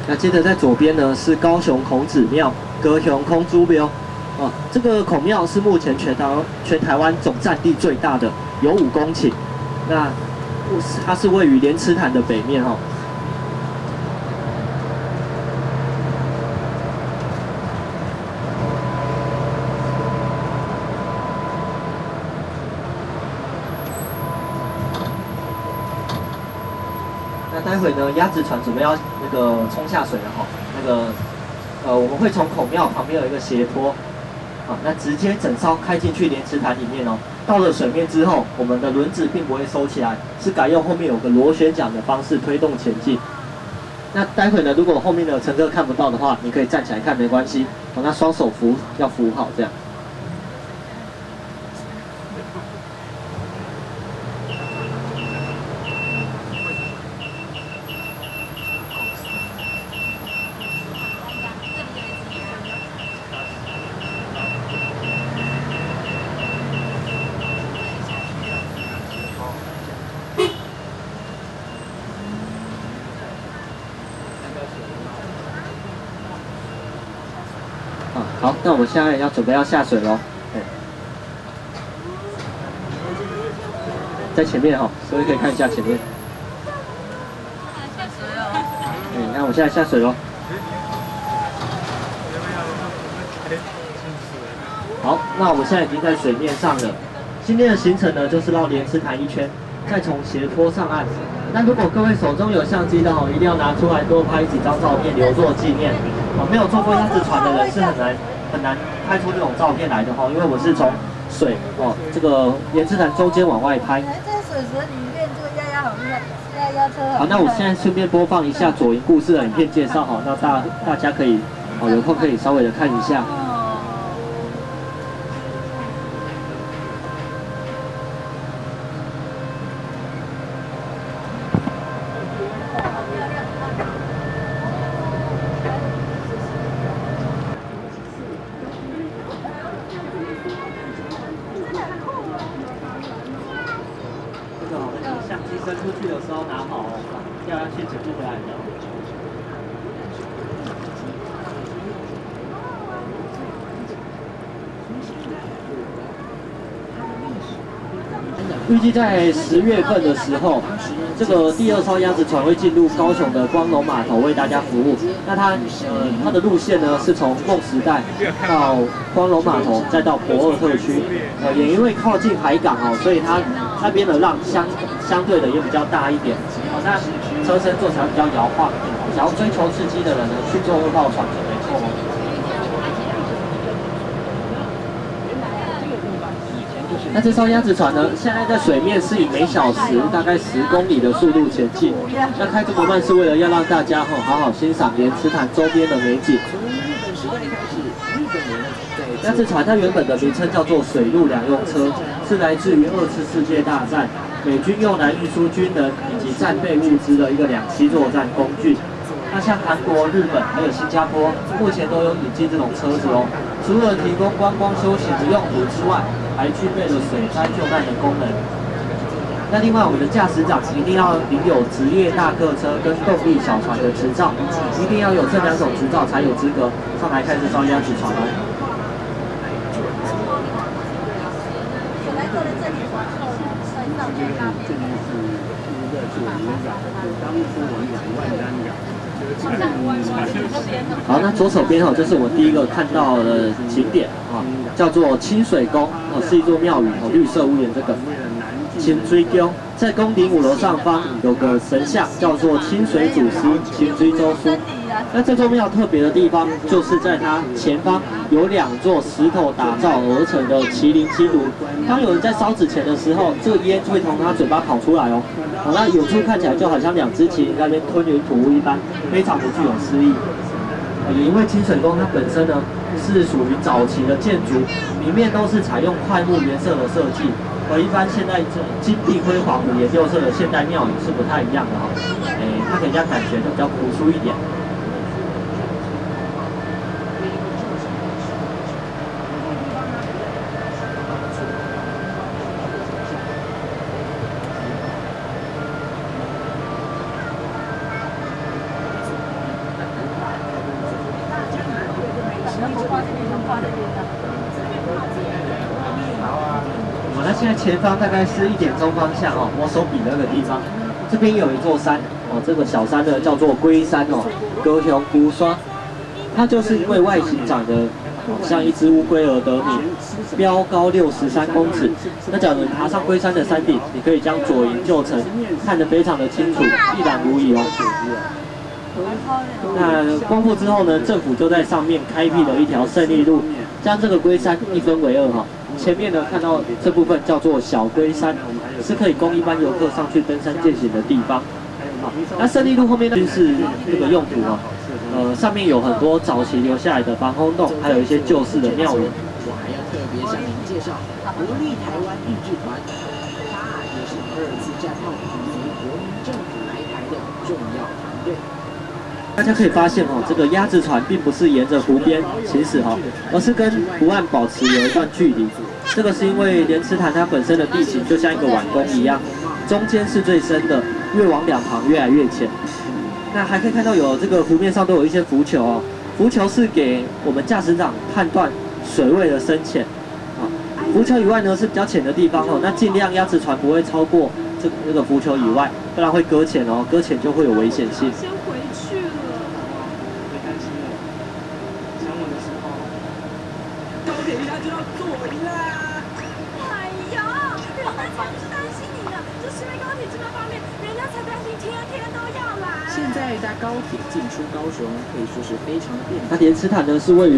那接着在左边呢是高雄孔子庙，高雄孔子庙。哦，这个孔庙是目前全台湾总占地最大的，有5公顷。那它是位于莲池潭的北面哦。那待会呢，鸭子船准备要那个冲下水了哈。那个我们会从孔庙旁边有一个斜坡。 好，那直接整艘开进去莲池潭里面哦。到了水面之后，我们的轮子并不会收起来，是改用后面有个螺旋桨的方式推动前进。那待会呢，如果后面的乘客看不到的话，你可以站起来看，没关系。哦，那双手要扶好这样。好，那我们现在准备要下水喽。在前面哈，所以可以看一下前面。那我们现在下水喽。好，那我们现在已经在水面上了。今天的行程呢，就是绕莲池潭1圈，再从斜坡上岸。那如果各位手中有相机的哦，一定要拿出来多拍几张照片留作纪念。哦，没有坐过鸭子船的人是很难拍出这种照片来的哈，因为我是从水这个莲池潭中间往外拍。在水池里面，这个鸭好厉害，鸭车。好，那我现在顺便播放一下左营故事的影片介绍哈，那大家可以有空可以稍微的看一下。相机伸出去的时候拿好哦，掉下去捡不回来的。预计在10月份的时候，这个第2艘鸭子船会进入高雄的光荣码头为大家服务。那它的路线呢是从梦时代到光荣码头，再到駁二特区。也因为靠近海港哦，所以它那边的浪相对的也比较大一点。那车身做起来比较摇晃。想要追求刺激的人呢，去坐2号船就没错。那这艘鸭子船呢，现在在水面是以每小时大概10公里的速度前进。那开这么慢是为了要让大家好好欣赏莲池潭周边的美景。鸭子船它原本的名称叫做水陆两用车，是来自于2次世界大战美军用来运输军人以及战备物资的一个2栖作战工具。那像韩国、日本还有新加坡，目前都有引进这种车子哦。除了提供观光休闲的用途之外，还具备了水灾救难的功能。那另外，我们的驾驶长一定要领有职业大客车跟动力小船的执照，一定要有这2种执照才有资格上来开这艘鸭子船哦。好，那左手边就是我第一个看到的景点叫做清水宫是一座庙宇绿色屋檐这个清水宫，在宫顶5楼上方有个神像叫做清水祖师清水祖师。那这座庙特别的地方就是在它前方有2座石头打造而成的麒麟金炉。当有人在烧纸钱的时候，这个烟会从他嘴巴跑出来哦。那远处看起来就好像2只麒麟在那边吞云吐雾一般，非常不具有诗意。也因为清水宫它本身呢是属于早期的建筑，里面都是采用块木颜色的设计，和一般现在金碧辉煌、五颜六色的现代庙宇是不太一样的哈。它给人家感觉就比较朴素一点。那现在前方大概是1点钟方向哦，我手比的那个地方，这边有一座山哦，这个小山呢叫做龟山哦，高雄孤刷，它就是因为外形长得像一只乌龟而得名，标高63公尺。那假如你爬上龟山的山顶，你可以将左营旧城看得非常的清楚，一览无遗哦。那光复之后呢，政府就在上面开辟了一条胜利路，将这个龟山一分为2哈。前面呢看到这部分叫做小龟山，是可以供一般游客上去登山健行的地方。好，那胜利路后面呢是这个用途啊，上面有很多早期留下来的防空洞，还有一些旧式的庙宇。我还要特别向您介绍国立台湾日治团，它也是2次战后随国民政府来台的重要团队。大家可以发现哦，这个鸭子船并不是沿着湖边行驶哈，而是跟湖岸保持有一段距离。这个是因为莲池潭它本身的地形就像一个碗弓一样，中间是最深的，越往两旁越来越浅。那还可以看到有这个湖面上都有一些浮球哦，浮球是给我们驾驶长判断水位的深浅。啊，浮球以外呢是比较浅的地方哦，那尽量鸭子船不会超过这个浮球以外，不然会搁浅哦，搁浅就会有危险性。先回去了。别担心了，想我的时候，高铁一下就要坐啦。哎呀，人家才不是担心你呢，这是因为高铁这么方便，人家才担心天天都要来。现在搭高铁进出高雄可以说是非常的便利。那莲池潭呢是位于